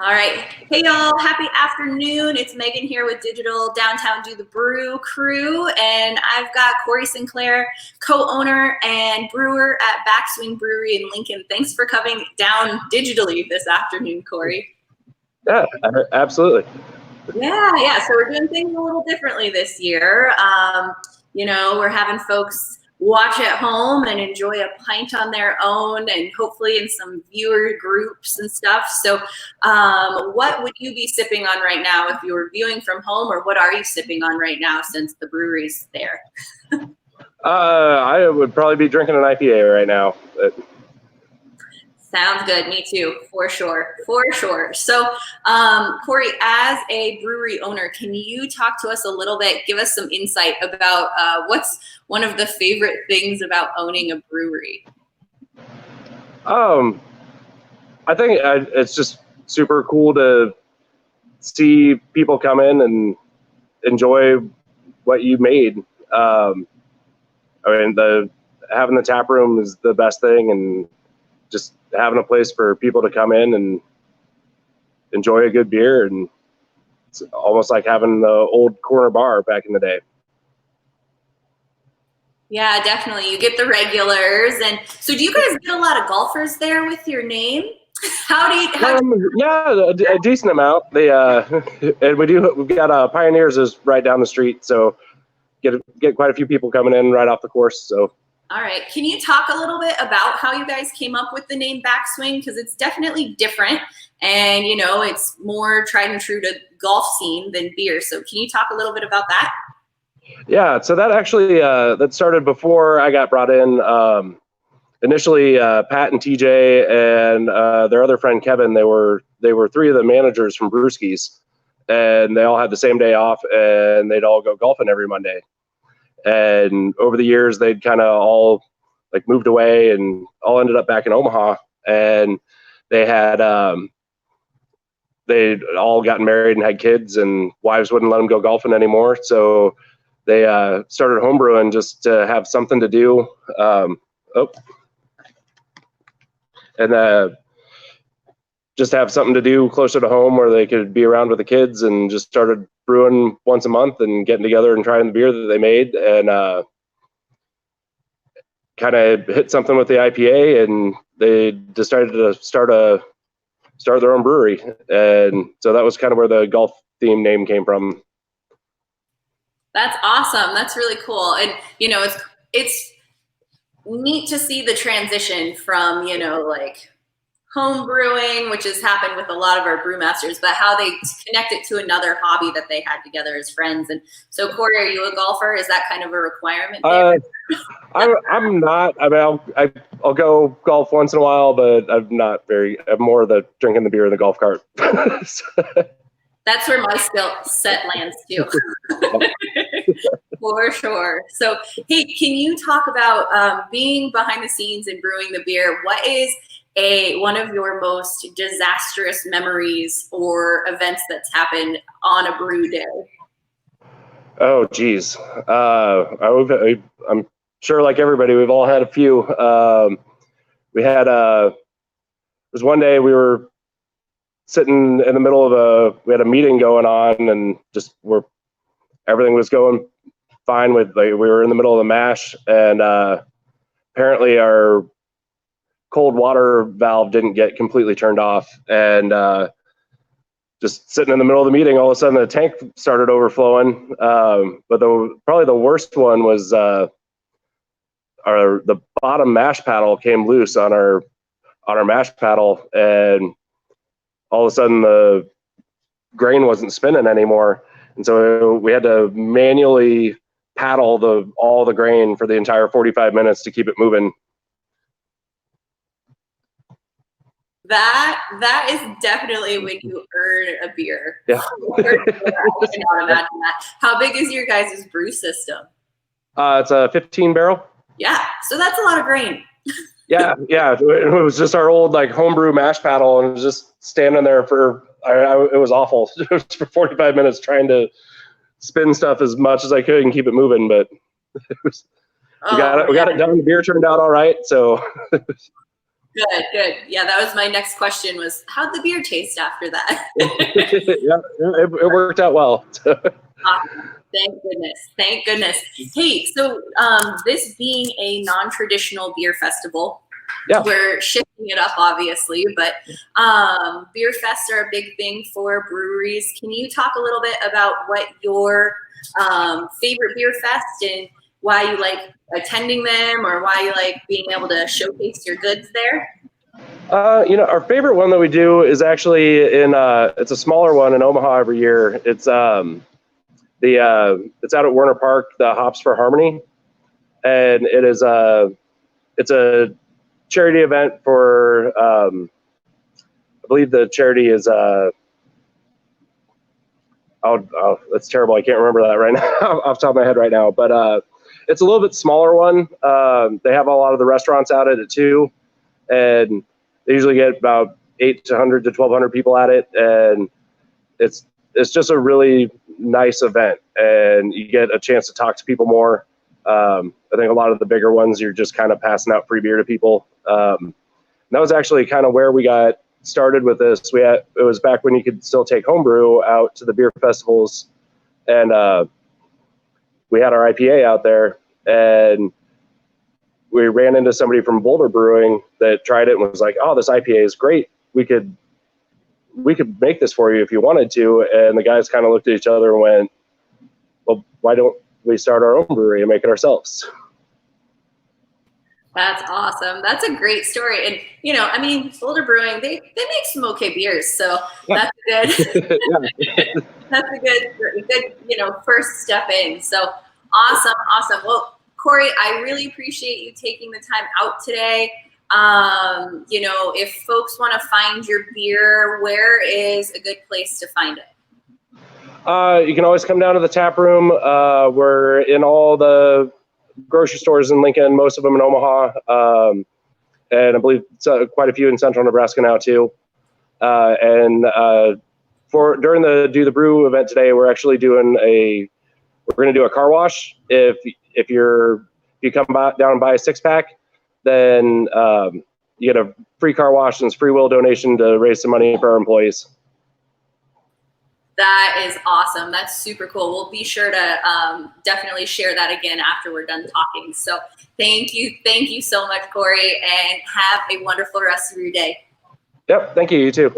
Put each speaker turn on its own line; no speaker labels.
All right. Hey, y'all. Happy afternoon. It's Megan here with Digital Downtown Do the Brew crew. And I've got Cory Sinclair, co-owner and brewer at Backswing Brewery in Lincoln. Thanks for coming down digitally this afternoon, Cory.
Yeah, absolutely.
Yeah. So we're doing things a little differently this year. We're having folks watch at home and enjoy a pint on their own, and hopefully in some viewer groups and stuff. So what would you be sipping on right now if you were viewing from home, or what are you sipping on right now since the brewery's there?
I would probably be drinking an IPA right now.
Sounds good. Me too, for sure. So, Cory, as a brewery owner, can you talk to us a little bit, give us some insight about what's one of the favorite things about owning a brewery?
I think it's just super cool to see people come in and enjoy what you made. Having the tap room is the best thing, and just having a place for people to come in and enjoy a good beer, and it's almost like having the old corner bar back in the day.
Yeah, definitely. You get the regulars. And so do you guys get a lot of golfers there with your name?
Yeah, a decent amount. And we've got Pioneers is right down the street, so get quite a few people coming in right off the course. So
all right. Can you talk a little bit about how you guys came up with the name Backswing? Because it's definitely different, and it's more tried and true to golf scene than beer. So can you talk a little bit about that?
Yeah, so that actually that started before I got brought in. Initially, Pat and TJ and their other friend Kevin, they were three of the managers from Brewskis, and they all had the same day off, and they'd all go golfing every Monday. And over the years, they'd kind of all moved away and all ended up back in Omaha. And they had they'd all gotten married and had kids, and wives wouldn't let them go golfing anymore. So they started homebrewing just to have something to do. Just have something to do closer to home where they could be around with the kids, and just started brewing once a month and getting together and trying the beer that they made, and kind of hit something with the IPA, and they decided to start their own brewery. And so that was kind of where the golf theme name came from.
That's awesome. That's really cool. And, it's neat to see the transition from, home brewing, which has happened with a lot of our brewmasters, but how they connect it to another hobby that they had together as friends. And so, Cory, are you a golfer? Is that kind of a requirement there?
I'm not. I mean, I'll go golf once in a while, but I'm more the drinking the beer in the golf cart.
That's where my skill set lands too. For sure. So, hey, can you talk about being behind the scenes and brewing the beer? What is one of your most disastrous memories or events that's happened on a brew day?
Oh, geez. I'm sure, like everybody, we've all had a few. We had there was one day we were sitting in the middle of we had a meeting going on, and everything was going fine with, we were in the middle of the mash, and apparently our cold water valve didn't get completely turned off, and just sitting in the middle of the meeting, all of a sudden the tank started overflowing. But probably the worst one was the bottom mash paddle came loose on our mash paddle, and all of a sudden the grain wasn't spinning anymore, and so we had to manually paddle all the grain for the entire 45 minutes to keep it moving.
That is definitely when you earn a beer.
Yeah.
I cannot imagine that. How big is your guys' brew system?
It's a 15 barrel.
Yeah, so that's a lot of grain.
Yeah. It was just our old homebrew mash paddle, and it was just standing there it was awful. It was for 45 minutes trying to spin stuff as much as I could and keep it moving, but we got it done. The beer turned out all right, so.
Good, good. Yeah, that was my next question was, how'd the beer taste after that?
Yeah, it worked out well.
Awesome. Thank goodness. Thank goodness. Hey, so this being a non-traditional beer festival,
Yeah.
we're shifting it up obviously, but beer fests are a big thing for breweries. Can you talk a little bit about what your favorite beer fest and why you like attending them, or why you like being able to showcase your goods there?
Our favorite one that we do is actually it's a smaller one in Omaha every year. It's it's out at Werner Park, the Hops for Harmony, and it's a charity event for I believe the charity is that's terrible. I can't remember that right now off the top of my head right now, but it's a little bit smaller one. They have a lot of the restaurants out at it too, and they usually get about 800 to 1,200 people at it, and it's just a really nice event, and you get a chance to talk to people more. I think a lot of the bigger ones, you're just kind of passing out free beer to people. That was actually kind of where we got started with this. It was back when you could still take homebrew out to the beer festivals, and we had our IPA out there, and we ran into somebody from Boulder Brewing that tried it and was like, "Oh, this IPA is great. We could make this for you if you wanted to." And the guys kind of looked at each other and went, "Well, why don't we start our own brewery and make it ourselves?"
That's awesome. That's a great story. And, I mean, Boulder Brewing, they make some okay beers. So that's good. That's a good, first step in. So awesome. Awesome. Well, Cory, I really appreciate you taking the time out today. If folks want to find your beer, where is a good place to find it?
You can always come down to the tap room. We're in all the grocery stores in Lincoln, most of them in Omaha, and I believe quite a few in central Nebraska now too. During the Do the Brew event today, we're actually doing we're going to do a car wash. If you come down and buy a 6-pack, then you get a free car wash and free will donation to raise some money for our employees.
That is awesome. That's super cool. We'll be sure to definitely share that again after we're done talking. So thank you so much, Cory, and have a wonderful rest of your day.
Yep, thank you. You too.